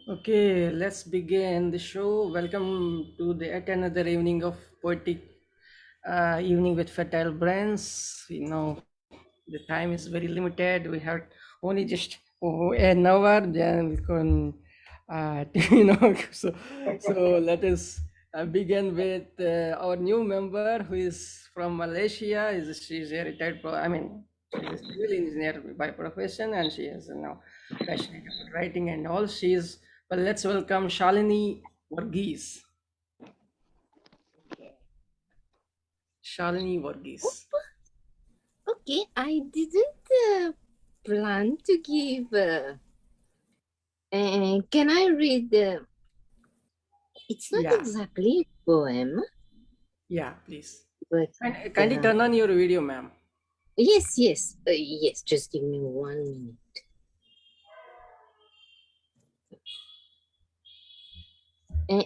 Okay, let's begin the show. Welcome to the yet another evening of poetic evening with fertile brains. The time is very limited. We have only just an hour. Then we can, so let us begin with our new member who is from Malaysia. She's a retired she's a civil engineer by profession, and she is now passionate about writing and all. Let's welcome Shalini Varghese. Shalini Varghese. Okay, I didn't plan to give. Can I read? It's not Yeah, exactly a poem, yeah, please. but Kindly turn on your video, ma'am. yes. Just give me 1 minute.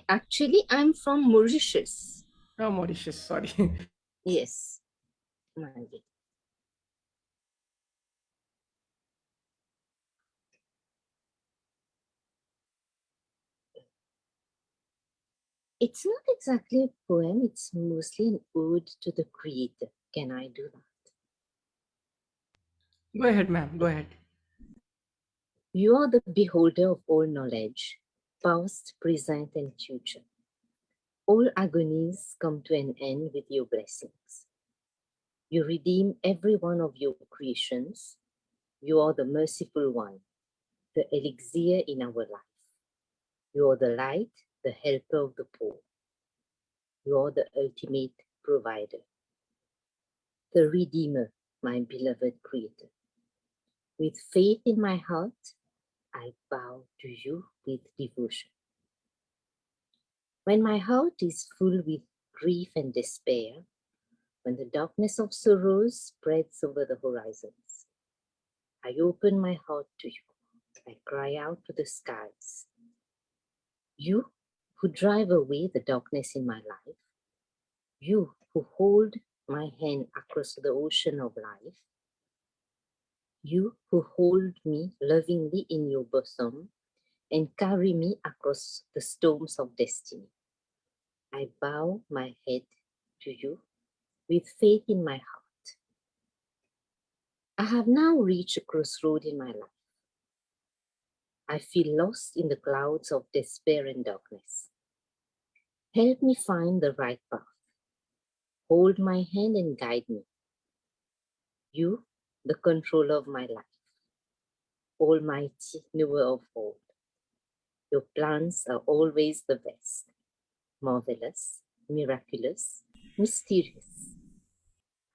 Actually, I'm from Mauritius. Oh, Mauritius, sorry. Yes, Maldives. It's not exactly a poem. It's mostly an ode to the Creator. Can I do that? Go ahead, ma'am. Go ahead. You are the beholder of all knowledge, past, present, and future. All agonies come to an end with your blessings. You redeem every one of your creations. You are the merciful one, the elixir in our life. You are the light, the helper of the poor. You are the ultimate provider, the redeemer, my beloved creator. With faith in my heart, I bow to you with devotion. When my heart is full with grief and despair, when the darkness of sorrows spreads over the horizons, I open my heart to you. I cry out to the skies. You who drive away the darkness in my life, you who hold my hand across the ocean of life, you who hold me lovingly in your bosom and carry me across the storms of destiny. I bow my head to you with faith in my heart. I have now reached a crossroad in my life. I feel lost in the clouds of despair and darkness. Help me find the right path. Hold my hand and guide me. You, the controller of my life, Almighty knower of all. Your plans are always the best, marvelous, miraculous, mysterious.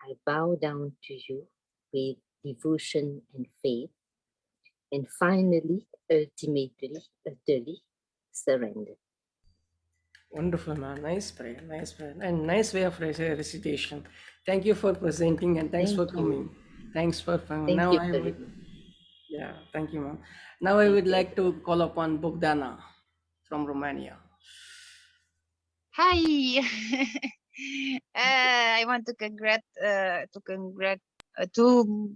I bow down to you with devotion and faith, and finally, ultimately, utterly surrender. Wonderful, man. Nice prayer, and nice way of recitation. Thank you for presenting and thanks Thank for you. coming. Thanks for coming. Thank Now you I very would, much. yeah, thank you, ma'am. Now I Thank would you, like to everyone. call upon Bogdana from Romania. Hi. I want to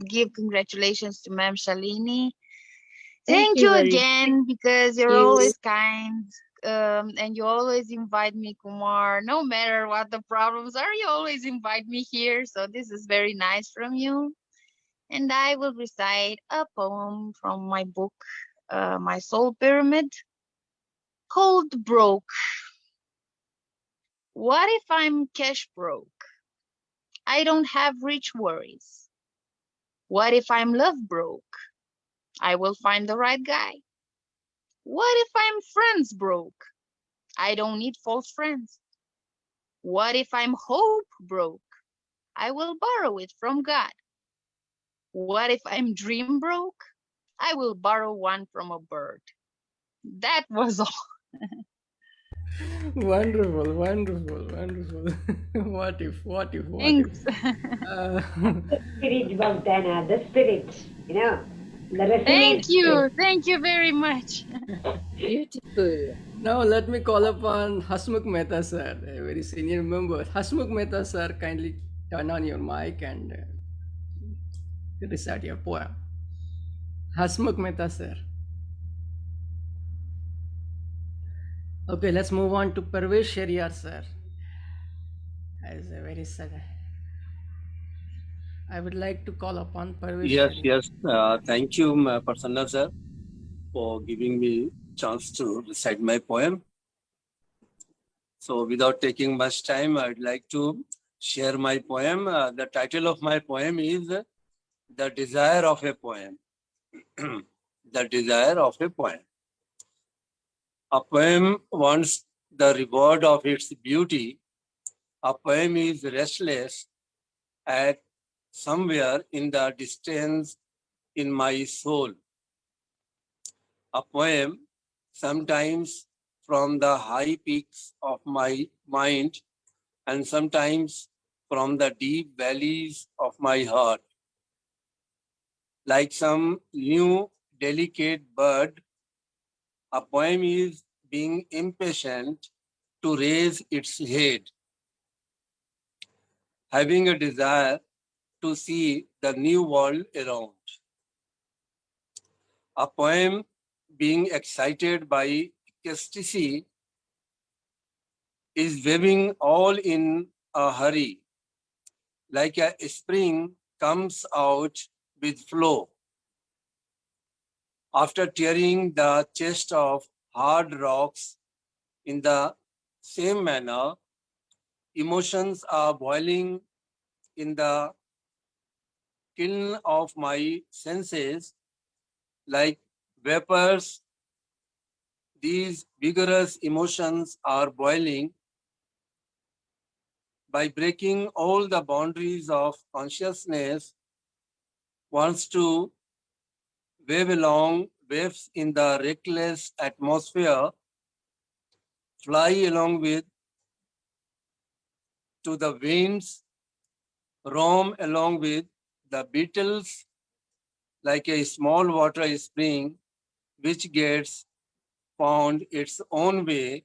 give congratulations to Ma'am Shalini. Thank Thank you you very much. again because you're You. always kind. And you always invite me, Kumar. No matter what the problems are, you always invite me here. So this is very nice from you. And I will recite a poem from my book, My Soul Pyramid, called Broke. What if I'm cash broke? I don't have rich worries. What if I'm love broke? I will find the right guy. What if I'm friends broke? I don't need false friends. What if I'm hope broke? I will borrow it from God. What if I'm dream broke? I will borrow one from a bird. That was all. Wonderful, wonderful, wonderful. What if? Thanks. Uh, Spirit, Bogdana, the spirit, the Thank resilient spirit. you. Thank you very much. Beautiful. Now let me call upon Hasmukh Mehta sir, a very senior member. Hasmukh Mehta sir, kindly turn on your mic and recite your poem. Hasmukh Mehta sir. Okay, let's move on to Parvesh Shariyar, sir. As a very sad. I would like to call upon Parvesh Yes, Shariyar. yes. Thank you, Prasanna sir, for giving me chance to recite my poem. So without taking much time, I'd like to share my poem. The title of my poem is The Desire of a Poem. The Desire of a Poem. A poem wants the reward of its beauty. A poem is restless at somewhere in the distance in my soul. A poem, sometimes from the high peaks of my mind, and sometimes from the deep valleys of my heart. Like some new delicate bird, a poem is being impatient to raise its head, having a desire to see the new world around. A poem being excited by ecstasy is waving all in a hurry, like a spring comes out with flow. After tearing the chest of hard rocks in the same manner, emotions are boiling in the kiln of my senses like vapors. These vigorous emotions are boiling by breaking all the boundaries of consciousness, wants to wave along waves in the reckless atmosphere, fly along with to the winds, roam along with the beetles like a small water spring which gets found its own way.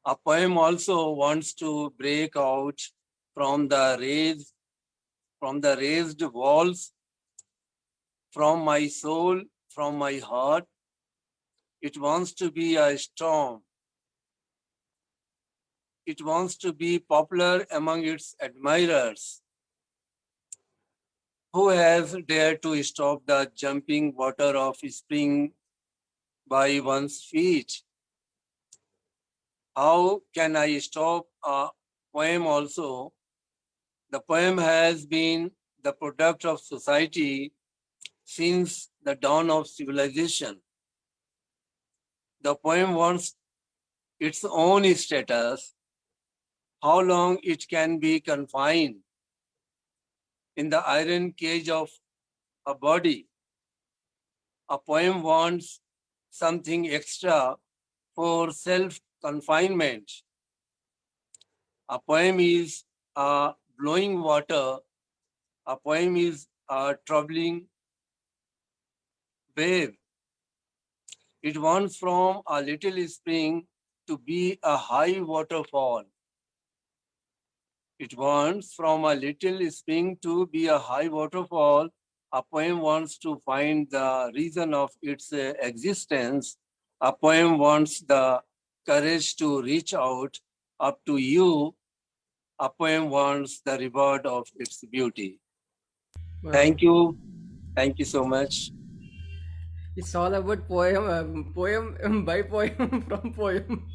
A poem also wants to break out from the raised walls, from my soul, from my heart. It wants to be a storm. It wants to be popular among its admirers. Who has dared to stop the jumping water of spring by one's feet? How can I stop a poem also? The poem has been the product of society since the dawn of civilization. The poem wants its own status, how long it can be confined in the iron cage of a body. A poem wants something extra for self-confinement. A poem is a blowing water. A poem is a troubling wave. It wants from a little spring to be a high waterfall. It wants from a little spring to be a high waterfall. A poem wants to find the reason of its existence. A poem wants the courage to reach out up to you. A poem wants the reward of its beauty. Wow. Thank you. Thank you so much. It's all about poem by poem from poem.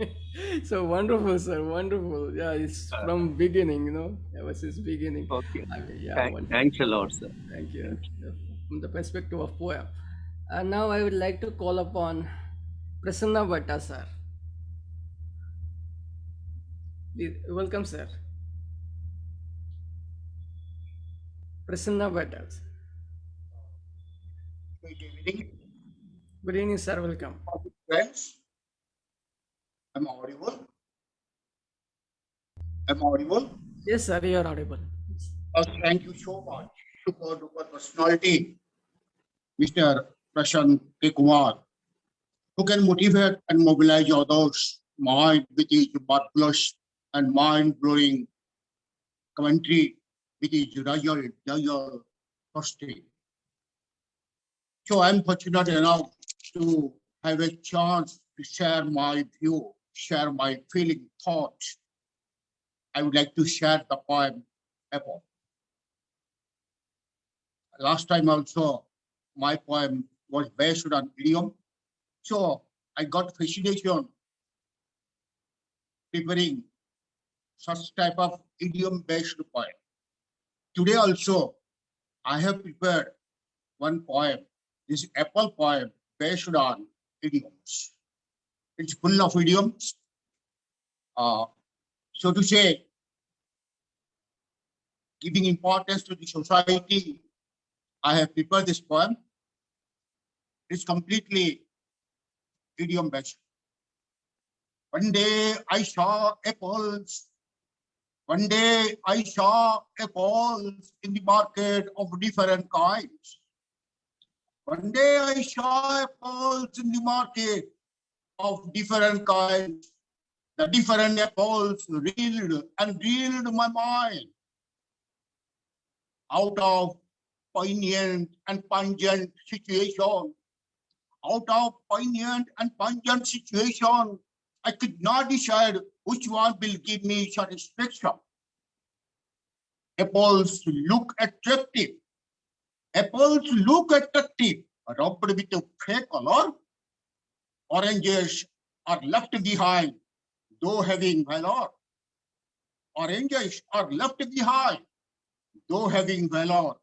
So wonderful, sir. Wonderful. Yeah, it's from beginning. That was his beginning. Okay. Yeah, wonderful. Thanks a lot, sir. Thank you. From the perspective of poem. And now I would like to call upon Prasanna Bhatta, sir. Please, welcome, sir. Prasanna Bhatta. Good evening, Good evening, sir. Welcome. friends. Am I audible? Am I audible? Yes, sir. You are audible. Thank you so much. Super duper personality, Mr. Prashant K. Kumar, who can motivate and mobilize others' mind with his marvelous and mind-blowing commentary with his royal thirsty. So I'm fortunate enough to have a chance to share my view, share my feeling, thoughts, I would like to share the poem Apple. Last time also, my poem was based on idiom. So I got fascination preparing such type of idiom-based poem. Today also, I have prepared one poem, this Apple poem based on idioms. It's full of idioms. So to say, giving importance to the society, I have prepared this poem. It's completely idiom-based. One day I saw apples. One day I saw apples in the market of different kinds. One day I saw apples in the market of different kinds. The different apples reeled and reeled my mind. Out of poignant and pungent situation, I could not decide which one will give me satisfaction. Apples look attractive. Rubbed with a fair color. Oranges are left behind, though having valor. Oranges are left behind, though having valor.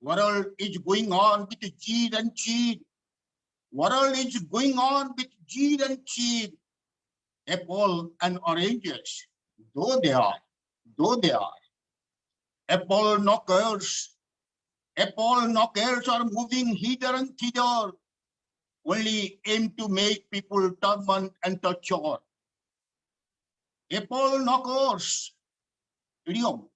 World is going on with greed and cheat. World is going on with greed and cheat. Apple and oranges, though they are. Apple knockers are moving hither and thither, only aim to make people torment and torture. Apple knockers, idiom.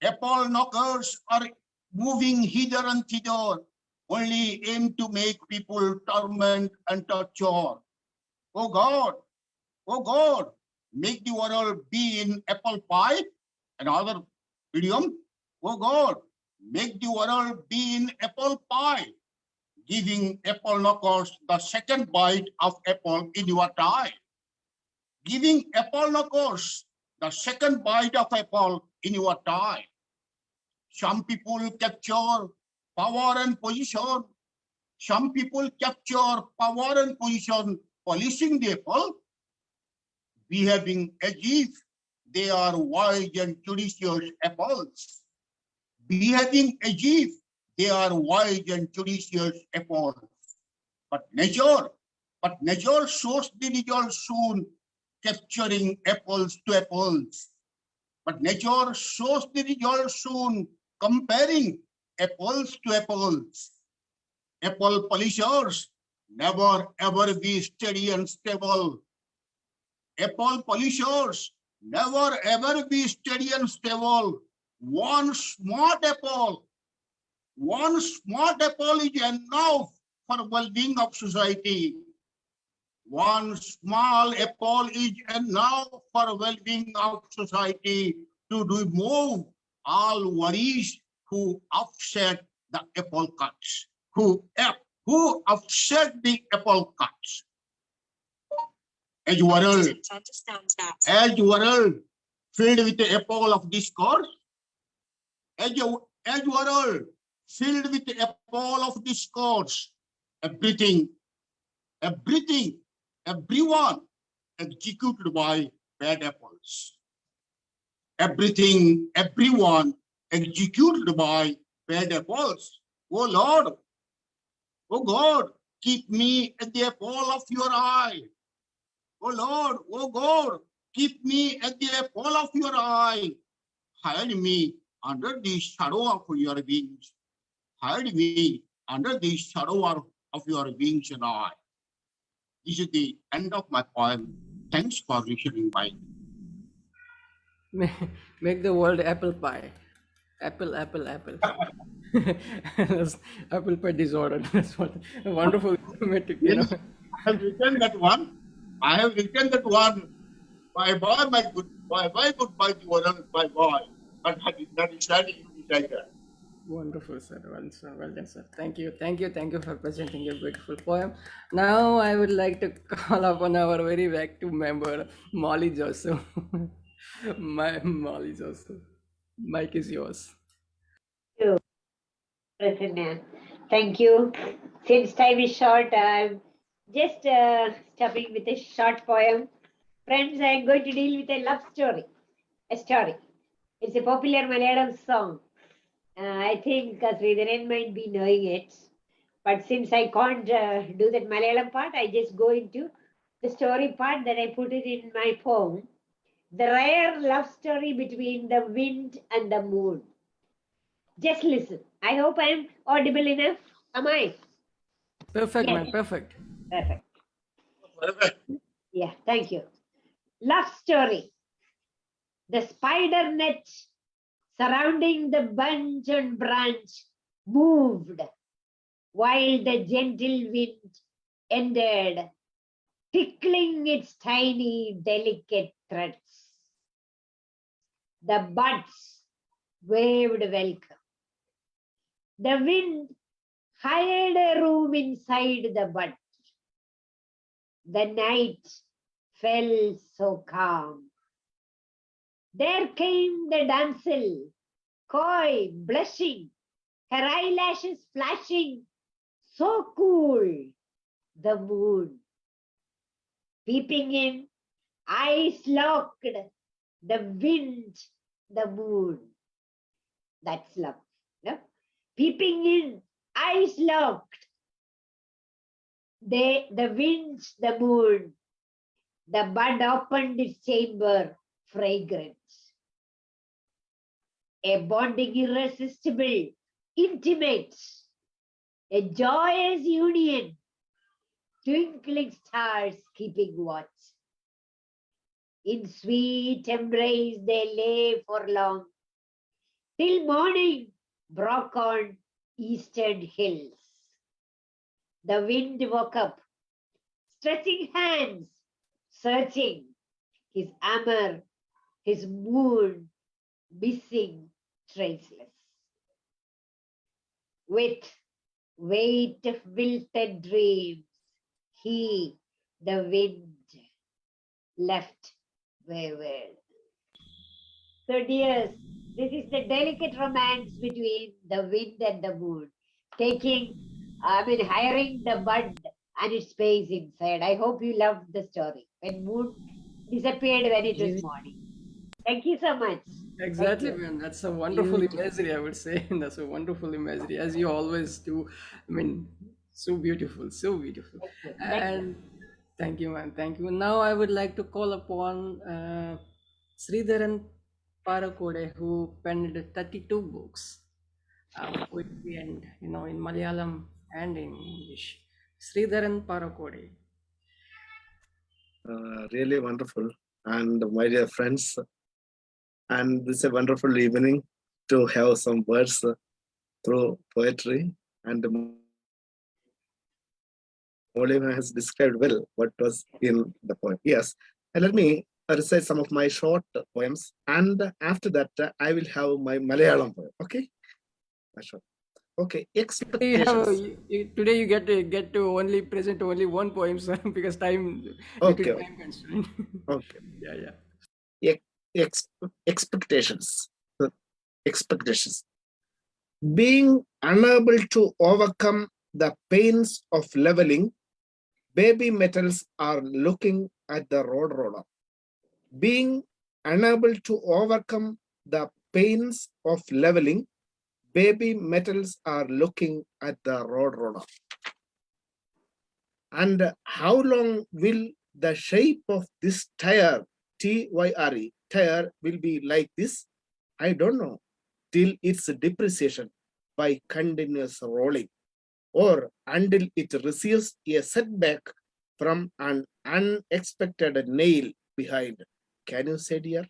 Apple knockers are moving hither and thither, only aim to make people torment and torture. Oh God, make the world be in apple pie. Another idiom. Oh God, make the world be in apple pie, giving apple knockers the second bite of apple in your tie. Giving apple knockers the second bite of apple in your tie. Some people capture power and position. Some people capture power and position, polishing the apple, behaving as if they are wise and judicious apples. Behaving as if they are wise and judicious apples. But nature shows the result soon, capturing apples to apples. But nature shows the result soon, comparing apples to apples. Apple polishers never ever be steady and stable. Apple polishers never ever be steady and stable. One smart apple is enough for well-being of society. One small apple is enough for well-being of society to remove all worries who upset the apple cuts. Who upset the apple cuts. As world filled with the apple of discord, as world filled with the apple of discourse, everyone executed by bad apples. Everyone executed by bad apples. Oh Lord, oh God, keep me at the apple of your eye. Oh Lord, oh God, keep me at the apple of your eye. Hide me under the shadow of your wings. Hide me under the shadow of your wings and eye. This is the end of my poem. Thanks for listening. Bye. Make the world apple pie. Apple. That's apple pie disorder. That's what a wonderful thematic, you know. I have written that one. Bye bye, my goodbye to world, bye bye. But that is studying beside that. Wonderful, sir. Well done, sir. Thank you. Thank you for presenting your beautiful poem. Now I would like to call upon our very active member, Molly Joseph. Molly Joseph. Mic is yours. you, Prasanna. Thank you. Since time is short, I'm just stopping with a short poem. Friends, I'm going to deal with a love story. A story. It's a popular Malayalam song. I think Sridharan might be knowing it. But since I can't do that Malayalam part, I just go into the story part, then I put it in my poem. The rare love story between the wind and the moon. Just listen. I hope I am audible enough. Am I? Perfect, Yes. man. Perfect. Perfect. Yeah, thank you. Love story. The spider net surrounding the bunch and branch moved while the gentle wind ended, tickling its tiny, delicate threads. The buds waved welcome. The wind hired a room inside the bud. The night fell so calm. There came the damsel, coy, blushing, her eyelashes flashing, so cool. The moon, peeping in, eyes locked, the wind, the moon. That's love. No? Peeping in, eyes locked. The wind, the moon. The bud opened its chamber, fragrant. A bonding irresistible, intimate, a joyous union. Twinkling stars keeping watch. In sweet embrace they lay for long, till morning broke on eastern hills. The wind woke up, stretching hands, searching his armor, his moon, missing traceless. With weight of wilted dreams, he, the wind, left wayward. So, dears, this is the delicate romance between the wind and the moon, hiring the bud and its space inside. I hope you loved the story. When moon disappeared when it was morning. Thank you so much. Exactly, you. man. That's a wonderful imagery, I would say. That's a wonderful imagery, as you always do. I mean, so beautiful, so beautiful. Thank you. And thank you, man. Thank you. Now I would like to call upon Sridharan Parakode, who penned 32 books of poetry and, in Malayalam and in English. Sridharan Parakode. Really wonderful. And my dear friends, and this is a wonderful evening to have some words through poetry. And Oliver has described well what was in the poem. Yes, and let me recite some of my short poems, and after that I will have my Malayalam poem. Okay, sure. Okay, expectations. Today you get to only present only one poem, sir, because time. Okay. Time constraint. Okay. Yeah. Expectations. Expectations. Being unable to overcome the pains of leveling, baby metals are looking at the roller. Being unable to overcome the pains of leveling, baby metals are looking at the roller. And how long will the shape of this tire, T-Y-R-E, tire will be like this? I don't know, till its depreciation by continuous rolling, or until it receives a setback from an unexpected nail behind. Can you say, dear?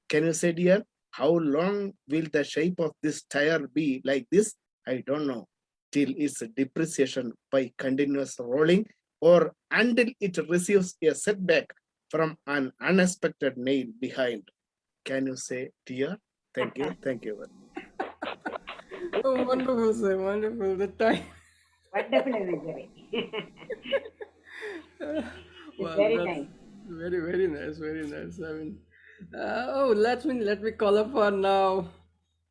Can you say, dear, how long will the shape of this tire be like this? I don't know, till its depreciation by continuous rolling, or until it receives a setback from an unexpected nail behind. Can you say, dear? Thank you. Thank you. Oh, wonderful, sir. Wonderful. The time. Wonderful imagery. It's Well, very that's nice. very, very nice. Very nice. I mean, let me call upon now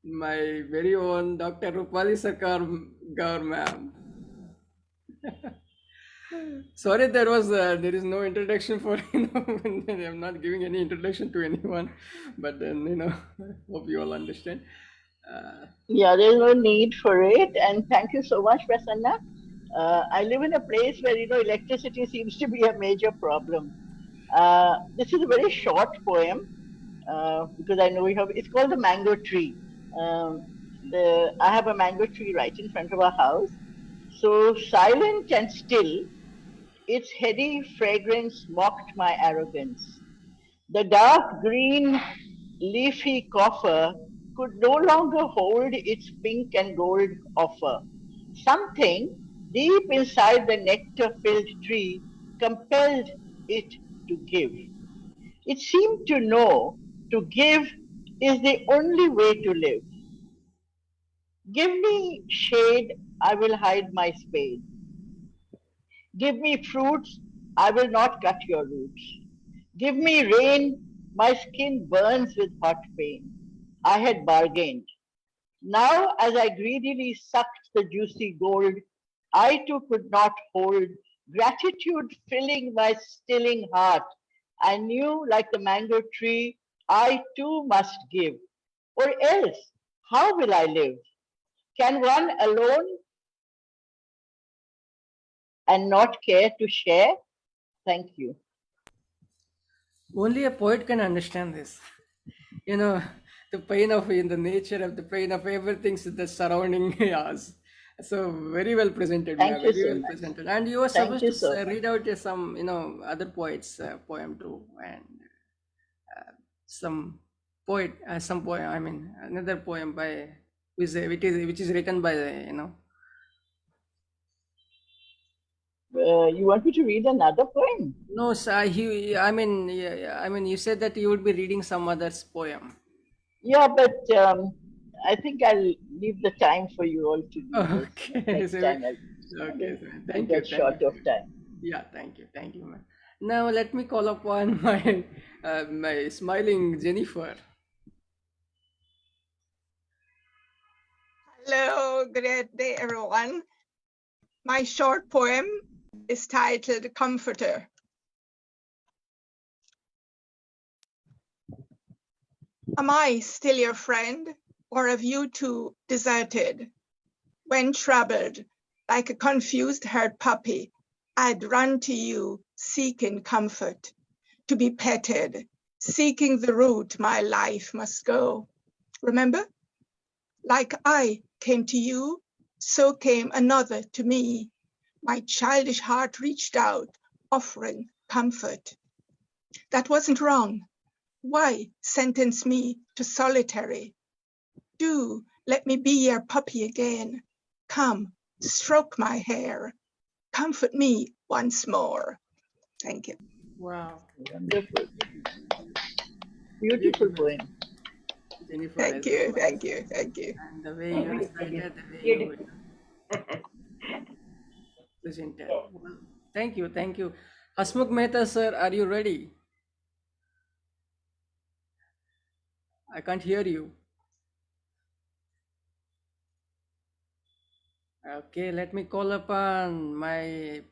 my very own Dr. Rupali Sarkar Gaur ma'am. Sorry, there is no introduction for I'm not giving any introduction to anyone, but then hope you all understand. Yeah, there's no need for it. And thank you so much, Prasanna. I live in a place where, electricity seems to be a major problem. This is a very short poem because I know it's called The Mango Tree. I have a mango tree right in front of our house. So silent and still, its heady fragrance mocked my arrogance. The dark green leafy coffer could no longer hold its pink and gold offer. Something deep inside the nectar-filled tree compelled it to give. It seemed to know to give is the only way to live. Give me shade, I will hide my spade. Give me fruits, I will not cut your roots. Give me rain, my skin burns with hot pain. I had bargained. Now, as I greedily sucked the juicy gold, I too could not hold gratitude filling my stilling heart. I knew, like the mango tree, I too must give. Or else, how will I live? Can one alone and not care to share? Thank you. Only a poet can understand this. The pain of in the nature of the pain of everything that's surrounding us. So very well presented, Thank ma'am. you Very so well much. presented. And you were Thank supposed you to so much. read out some, other poets' poem too, and some some poem. I mean, another poem by which is written by You want me to read another poem? No, sir. I mean, I mean, you said that you would be reading some other's poem. Yeah, but I think I'll leave the time for you all to read it. Okay. Next time Okay, sir. I Thank you. get short of time. Yeah, thank you, ma'am. Now let me call upon my smiling Jennifer. Hello, good day, everyone. My short poem is titled Comforter. Am I still your friend, or have you two deserted? When troubled, like a confused herd puppy, I'd run to you, seeking comfort, to be petted, seeking the route my life must go. Remember? Like I came to you, so came another to me. My childish heart reached out, offering comfort. That wasn't wrong. Why sentence me to solitary? Do let me be your puppy again. Come, stroke my hair. Comfort me once more. Thank you. Wow. Wonderful. Beautiful poem. Jennifer. Thank you, thank you, thank you. And the way you recited, the way Beautiful. you presented. Well, thank you. Hasmukh Mehta, sir, are you ready? I can't hear you. Okay, let me call upon my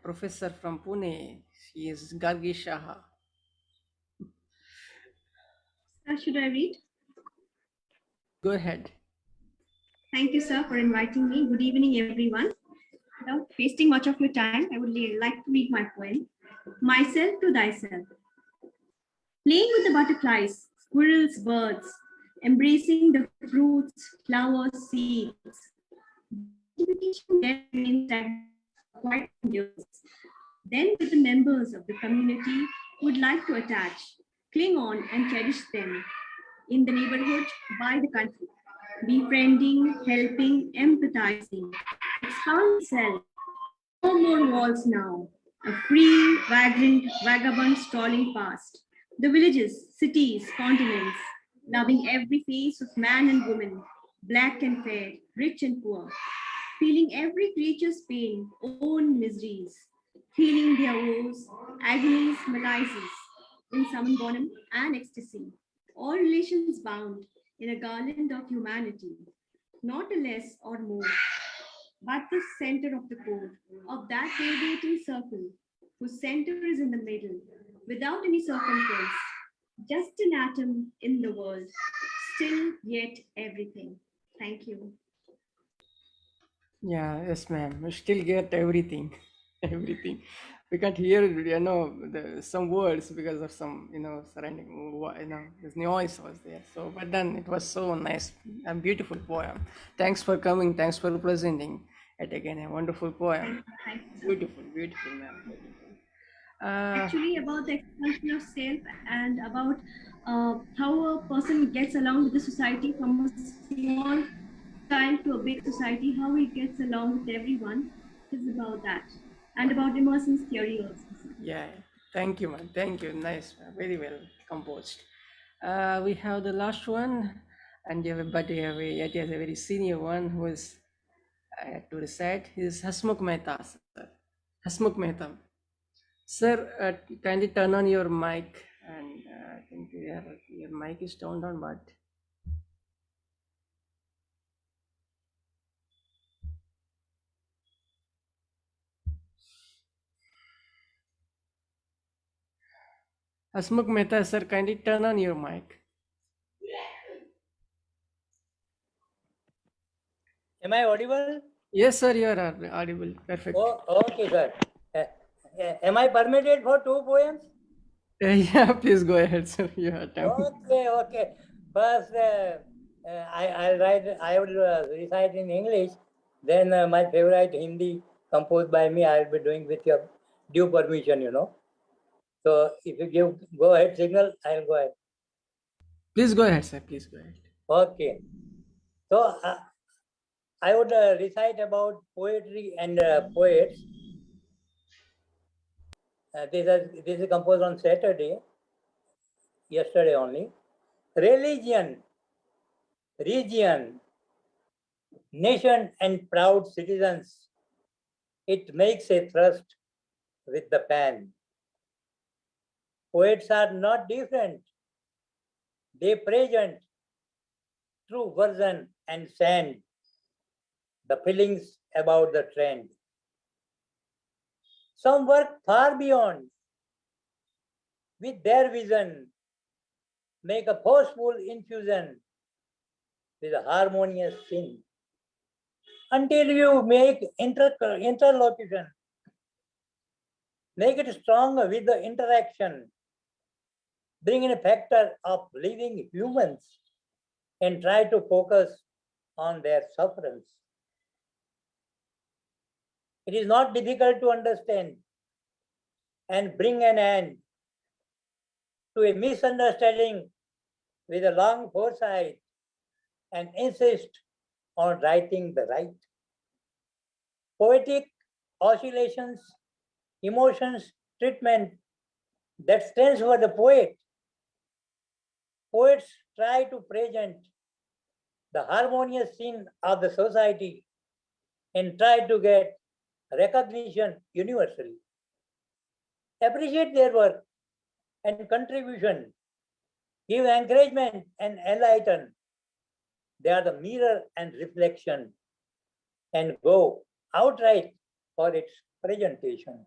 professor from Pune. She is Gargi Shaha. Should I read? Go ahead. Thank you, sir, for inviting me. Good evening, everyone. Without wasting much of your time, I would like to read my poem, Myself to Thyself. Playing with the butterflies, squirrels, birds, embracing the fruits, flowers, seeds. Quite years. Then with the members of the community who would like to attach, cling on and cherish them in the neighborhood, by the country, befriending, helping, empathizing, expand self. No more walls now, a free, vagrant, vagabond strolling past. The villages, cities, continents, loving every face of man and woman, black and fair, rich and poor, feeling every creature's pain, own miseries, healing their woes, agonies, malaise, in summum bonum and ecstasy, all relations bound in a garland of humanity, not a less or more, but the center of the core of that radiating circle, whose center is in the middle, without any circumference, just an atom in the world, still yet everything. Thank you. Yeah, yes, ma'am. We still get everything, everything. We can't hear, some words because of some, surrounding, this noise was there. So, but then it was so nice and beautiful poem. Thanks for coming. Thanks for presenting it again. A wonderful poem. Thank you. Beautiful, beautiful, ma'am. Beautiful. Actually, about the expansion of self and about how a person gets along with the society from a small child to a big society, how he gets along with everyone is about that. And about Emerson's theory also. Yeah, thank you, man. Thank you. Nice, man. Very well composed. We have the last one, and everybody it is a very senior one who is to recite. Is Hasmukh Mehta, sir. Hasmukh Mehta. Sir, kindly turn on your mic, and I think your mic is turned on, but Hasmukh Mehta, sir, kindly turn on your mic. Am I audible? Yes, sir, you are audible. Perfect. Oh, okay, sir. Am I permitted for 2 poems? Yeah, please go ahead, sir. You have time. Okay. First, I will recite in English. Then my favorite Hindi composed by me, I will be doing with your due permission, So if you go ahead signal, I will go ahead. Please go ahead, sir. Please go ahead. Okay. So I would recite about poetry and poets. This is composed on Saturday, yesterday only. Religion, region, nation and proud citizens, it makes a thrust with the pen. Poets are not different. They present true version and send the feelings about the trend. Some work far beyond with their vision, make a forceful infusion with a harmonious sin. Until you make interlocution, make it stronger with the interaction, bring in a factor of living humans and try to focus on their sufferance. It is not difficult to understand and bring an end to a misunderstanding with a long foresight and insist on writing the right. Poetic oscillations, emotions, treatment that stands for the poet. Poets try to present the harmonious scene of the society and try to get recognition universally. Appreciate their work and contribution, give encouragement and enlighten. They are the mirror and reflection and go outright for its presentation.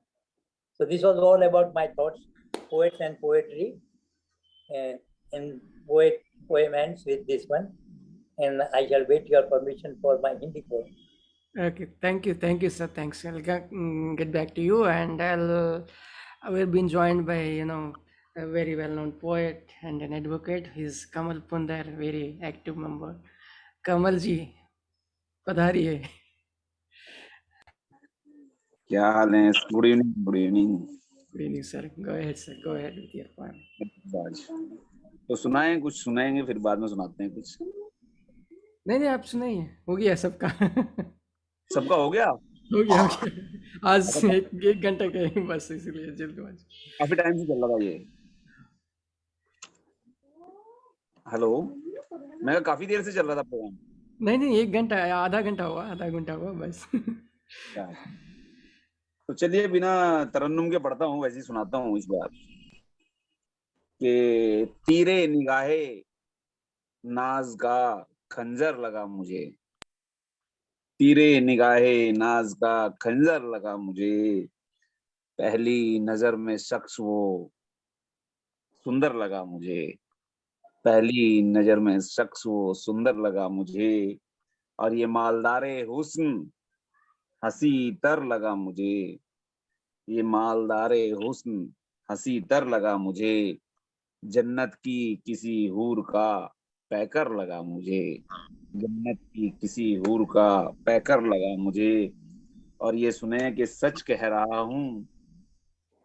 So this was all about my thoughts, poets and poetry, and poem ends with this one. And I shall wait your permission for my Hindi poem. Okay, thank you, sir. Thanks. I'll get back to you, and I will be joined by a very well-known poet and an advocate. He's Kamal Pundar, very active member. Kamal ji, padhariye. क्या हाल है? Good evening. Good evening, sir. Go ahead, sir. Go ahead with your poem. तो सुनाएं, कुछ सुनाएंगे, फिर बाद में सुनाते हैं कुछ. नहीं, आप सुनाइए. हो गया सबका. सबका हो गया. हो गया. आज एक घंटा का ही बस, इसलिए जल्दबाजी. काफी टाइम से चल रहा था ये. हेलो, मैं काफी देर से चल रहा था प्रोग्राम. नहीं 1 घंटा, आधा घंटा हुआ बस। क्या? तो चलिए बिना तरन्नुम के पढ़ता हूँ, वैसे ही सुनाता हूँ इस बार कि तीरे निगाहे नाज का खंजर लगा मुझे, तीरे निगाहे नाज का खंजर लगा मुझे, पहली नजर में शख्स वो सुंदर लगा मुझे, पहली नजर में शख्स वो सुंदर लगा मुझे, और ये मालदारे हुस्न हंसी तर लगा मुझे, ये मालदारे हुस्न हंसी तर लगा मुझे, जन्नत की किसी हूर का पैकर लगा मुझे, जन्नत की किसी हूर का पैकर लगा मुझे, और ये सुने कि सच कह रहा हूँ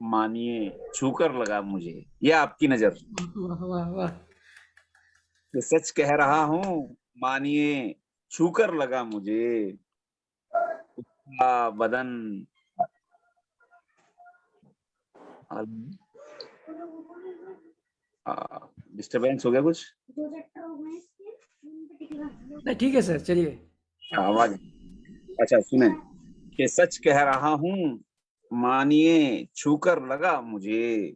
मानिए छूकर लगा मुझे। ये आपकी नजर, वाह वाह वाह। कि सच कह रहा हूँ मानिए छूकर लगा मुझे, उसका बदन डिस्टरबेंस हो गया कुछ, नहीं ठीक है सर, चलिए। आवाज, अच्छा सुने कि सच कह रहा हूँ मानिए छूकर लगा मुझे,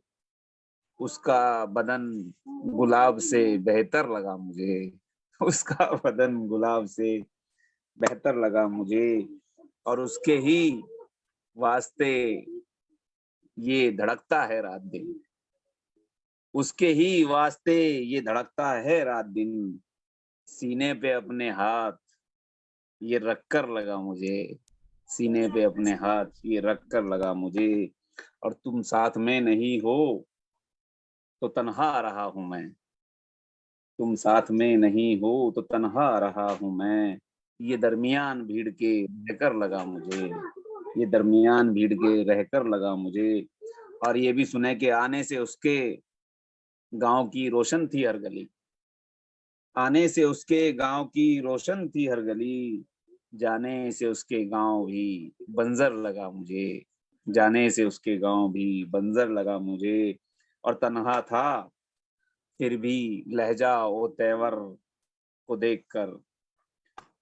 उसका बदन गुलाब से बेहतर लगा मुझे, उसका बदन गुलाब से बेहतर लगा मुझे, और उसके ही वास्ते ये धड़कता है रात दिन, उसके ही वास्ते ये धड़कता है रात दिन, सीने पे अपने हाथ ये रखकर लगा मुझे, सीने पे अपने हाथ ये रखकर लगा मुझे, और तुम साथ में नहीं हो तो तन्हा रहा हूं मैं, तुम साथ में नहीं हो तो तन्हा रहा हूं मैं, ये दरमियान भीड़ के रहकर लगा मुझे, ये दरमियान भीड़ के रहकर लगा मुझे, और ये भी सुने कि आने से उसके गांव की रोशन थी हर गली, आने से उसके गांव की रोशन थी हर गली, जाने से उसके गांव भी बंजर लगा मुझे, जाने से उसके गांव भी बंजर लगा मुझे, और तन्हा था फिर भी लहजा ओ तेवर को देखकर,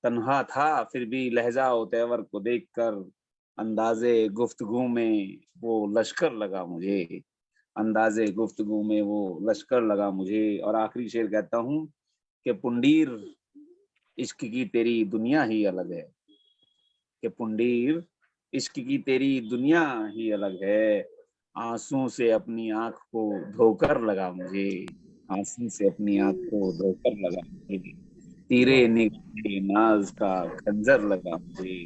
तन्हा था फिर भी लहजा ओ तेवर को देखकर, अंदाजे गुफ्तगू में वो लश्कर लगा मुझे, अंदाजे गुफ्तगू में वो लश्कर लगा मुझे, और आखिरी शेर कहता हूँ कि पुंडीर इश्क की तेरी दुनिया ही अलग है, कि पुंडीर इश्क की तेरी दुनिया ही अलग है, आंसू से अपनी आंख को धोकर लगा मुझे, आंसू से अपनी आंख को धोकर लगा मुझे, तीरे निगाहे नाज का खंजर लगा मुझे,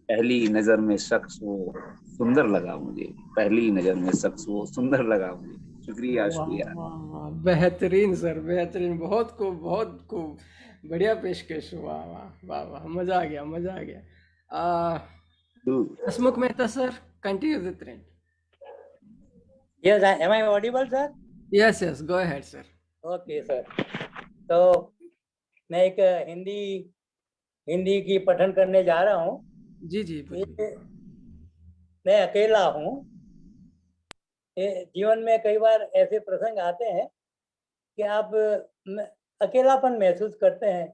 पहली नजर में शख्स वो सुंदर लगा मुझे, पहली नजर में शख्स वो सुंदर लगा मुझे। शुक्रिया वाह शुक्रिया। वाह वाह, बेहतरीन सर, बेहतरीन, बहुत खूब, बढ़िया पेशकश। वाह वाह वाह वाह, मजा आ गया, मजा आ गया। Hasmukh Mehta sir, continue the trend. Yes, am I audible, sir? Yes yes, go ahead sir. Okay, sir. तो मैं एक हिंदी की पठन करने जा रहा हूँ। जी जी बोलिए। मैं अकेला हूँ। जीवन में कई बार ऐसे प्रसंग आते हैं कि आप अकेलापन महसूस करते हैं,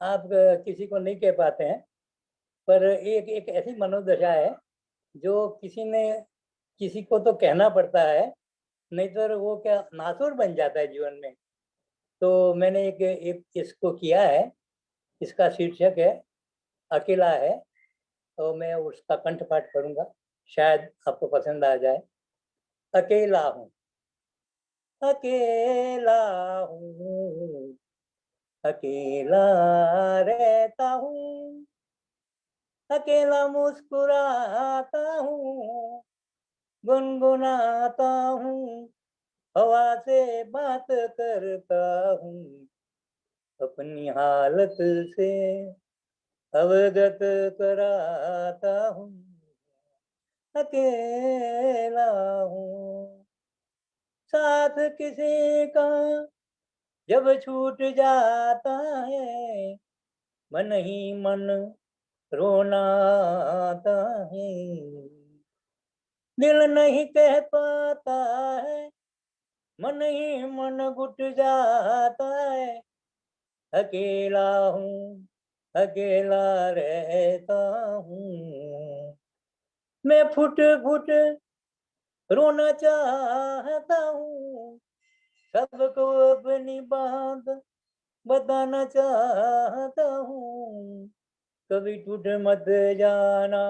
आप किसी को नहीं कह पाते हैं, पर एक ऐसी मनोदशा है जो किसी को तो कहना पड़ता है, नहीं तो वो क्या नासुर बन जाता है जीवन में। तो मैंने एक इसको किया है, इसका शीर्षक है अकेला है, तो मैं उसका कंठपाठ करूंगा, शायद आपको पसंद आ जाए। अकेला हूँ, अकेला हूँ, अकेला रहता हूँ, अकेला मुस्कुराता हूँ, गुनगुनाता हूँ, हवा से बात करता हूँ, अपनी हालत से अवगत कराता हूँ, अकेला हूँ। साथ किसी का जब छूट जाता है, मन ही मन रोना आता है, दिल नहीं कह पाता है, मन ही मन घुट जाता है, अकेला हूँ, अकेला रहता हूँ। मैं फुट फुट रोना चाहता हूँ, सबको अपनी बात बताना चाहता हूँ। कभी टूट मत जाना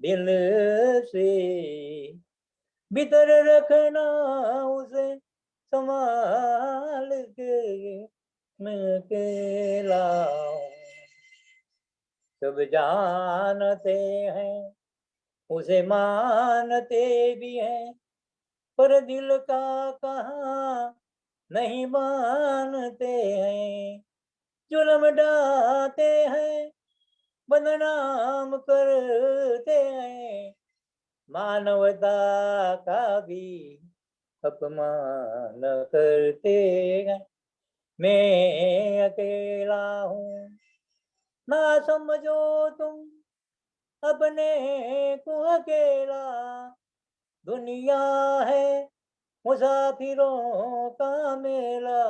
दिल से, भीतर रखना उसे संभाल के। मैं अकेला हूँ। सब जानते हैं, उसे मानते भी हैं, पर दिल का कहाँ नहीं मानते हैं। जुल्म ढाते हैं, बदनाम करते हैं, मानवता का भी अपमान करते हैं। मैं अकेला हूँ, ना समझो तुम अपने को अकेला। दुनिया है मुसाफिरों का मेला,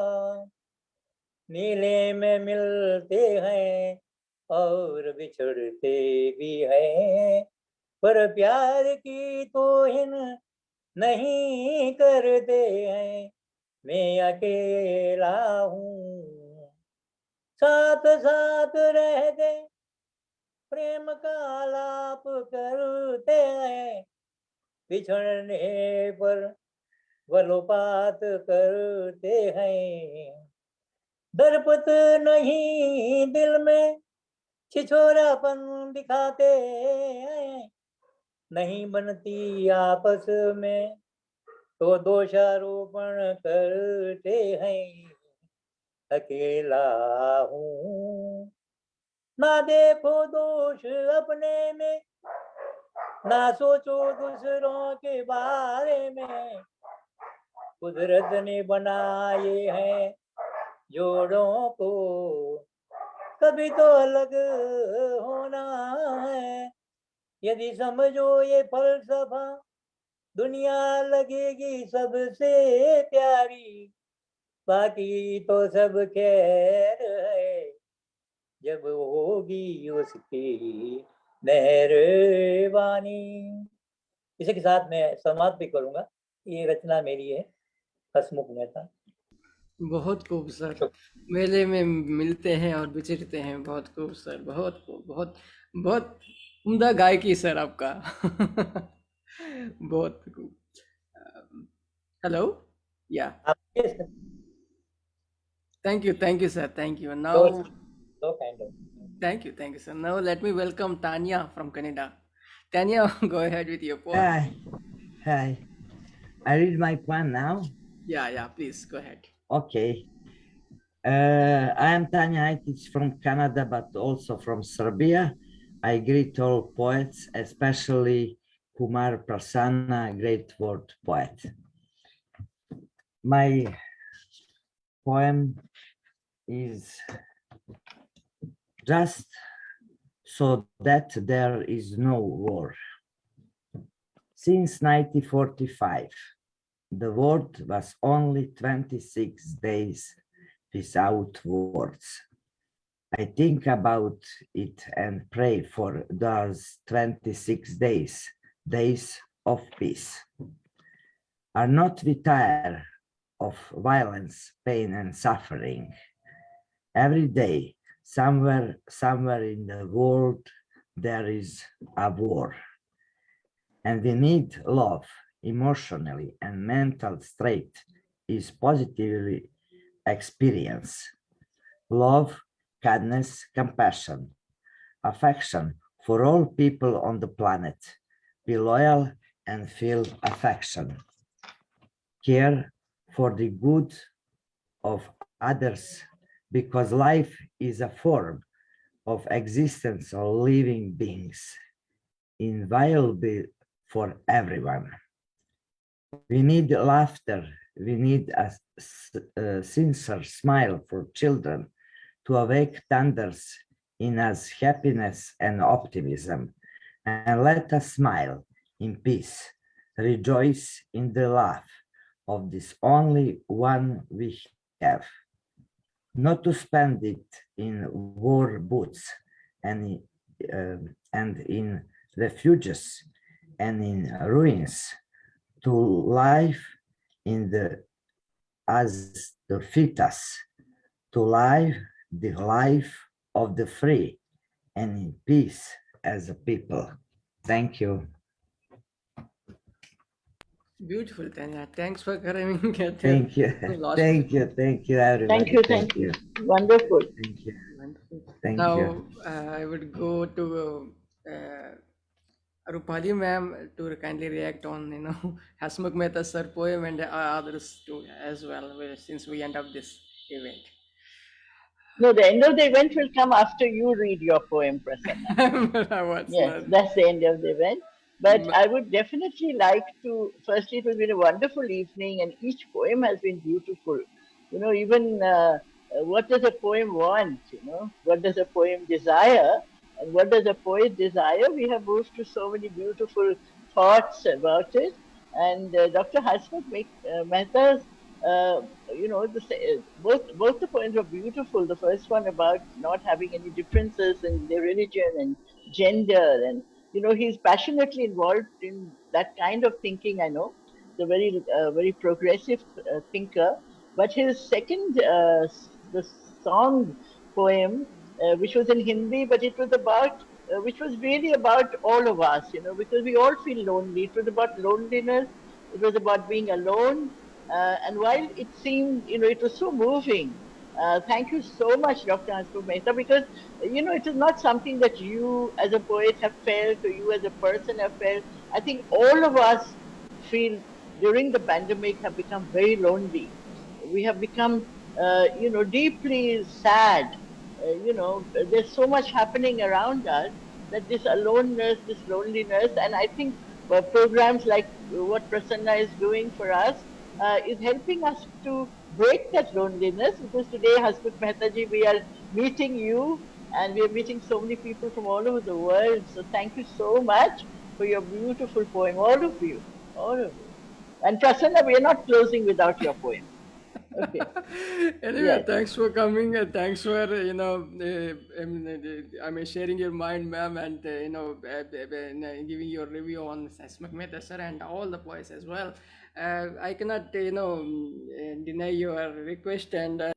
मेले में मिलते हैं और बिछड़ते भी हैं, पर प्यार की तौहीन नहीं करते हैं। मैं अकेला हूँ, साथ साथ रहते प्रेम का लाप करते हैं, बिछड़ने पर वलोपात करते हैं। दरपत नहीं दिल में छिछोरापन दिखाते हैं, नहीं बनती आपस में तो दोषारोपण करते हैं। अकेला हूँ, ना देखो दोष अपने में, ना सोचो दूसरों के बारे में। कुदरत ने बनाए हैं जोड़ों को, कभी तो अलग होना है। यदि समझो ये फलसफा, दुनिया लगेगी सबसे प्यारी। बाकी तो सब खैर है, जब होगी उसकी मेहरबानी। इसी के साथ मैं समाप्त भी करूंगा। ये रचना मेरी है, हसमुख मेहता। बहुत खूब सर, मेले में मिलते हैं और बिछड़ते हैं। बहुत खूब सर, बहुत खूब, बहुत बहुत उम्दा गायकी सर आपका। बहुत खूब। हेलो, या thank you sir, thank you. Now So kind of. thank you sir. Now let me welcome Tanya from Canada. Tanya, go ahead with your poem. Hi. Hi. I read my poem now. Yeah, please go ahead. Okay. I am Tanya Aitic from Canada, but also from Serbia. I greet all poets, especially Kumar Prasanna, great word poet. My poem is just so that there is no war. Since 1945, the world was only 26 days without wars. I think about it and pray for those 26 days, days of peace. Are not we tired of violence, pain, and suffering? Every day, somewhere in the world, there is a war. And we need love, emotionally and mental strength is positively experience. Love, kindness, compassion, affection for all people on the planet. Be loyal and feel affection. Care for the good of others, because life is a form of existence of living beings, inviolable for everyone. We need laughter. We need a sincere smile for children to awake thunders in us happiness and optimism. And let us smile in peace, rejoice in the laugh of this only one we have. not to spend it in war boots and, and in refuges and in ruins, to live in the as the fetus, to live the life of the free and in peace as a people. Thank you. Beautiful, Tanya. Thanks for coming. Thank you. Thank you. Thank you, everybody. Thank you. Wonderful. Thank you. Wonderful. Thank Now you. I would go to Rupali ma'am to kindly react on Hasmukh Mehta sir poem and others too as well, since we end up this event. No, the end of the event will come after you read your poem, Prasanna. Yes, that's the end of the event. But I would definitely like to, firstly, it has been a wonderful evening and each poem has been beautiful. You know, even what does a poem want? You know, what does a poem desire? And what does a poet desire? We have moved to so many beautiful thoughts about it. And Dr. Hasmukh Mehta's you know, both the poems are beautiful. The first one about not having any differences in their religion and gender, and you know, he's passionately involved in that kind of thinking. I know, the very progressive thinker. But his second, the song poem, which was in Hindi, but it was about, which was really about all of us. You know, because we all feel lonely. It was about loneliness. It was about being alone. And while it seemed, you know, it was so moving, thank you so much, Dr. Hasmukh Mehta, because, you know, it is not something that you as a poet have felt or you as a person have felt. I think all of us feel during the pandemic have become very lonely. We have become, you know, deeply sad. You know, there's so much happening around us that this aloneness, this loneliness, and I think programs like what Prasanna is doing for us, is helping us to break that loneliness, because today, Hasmukh Mehta ji, we are meeting you and we are meeting so many people from all over the world. So thank you so much for your beautiful poem, all of you, all of you. And Prasanna, we are not closing without your poem. Okay. Anyway, Yes. thanks for coming and thanks for sharing your mind, ma'am, and giving your review on Hasmukh Mehta sir and all the poets as well. I cannot deny your request, and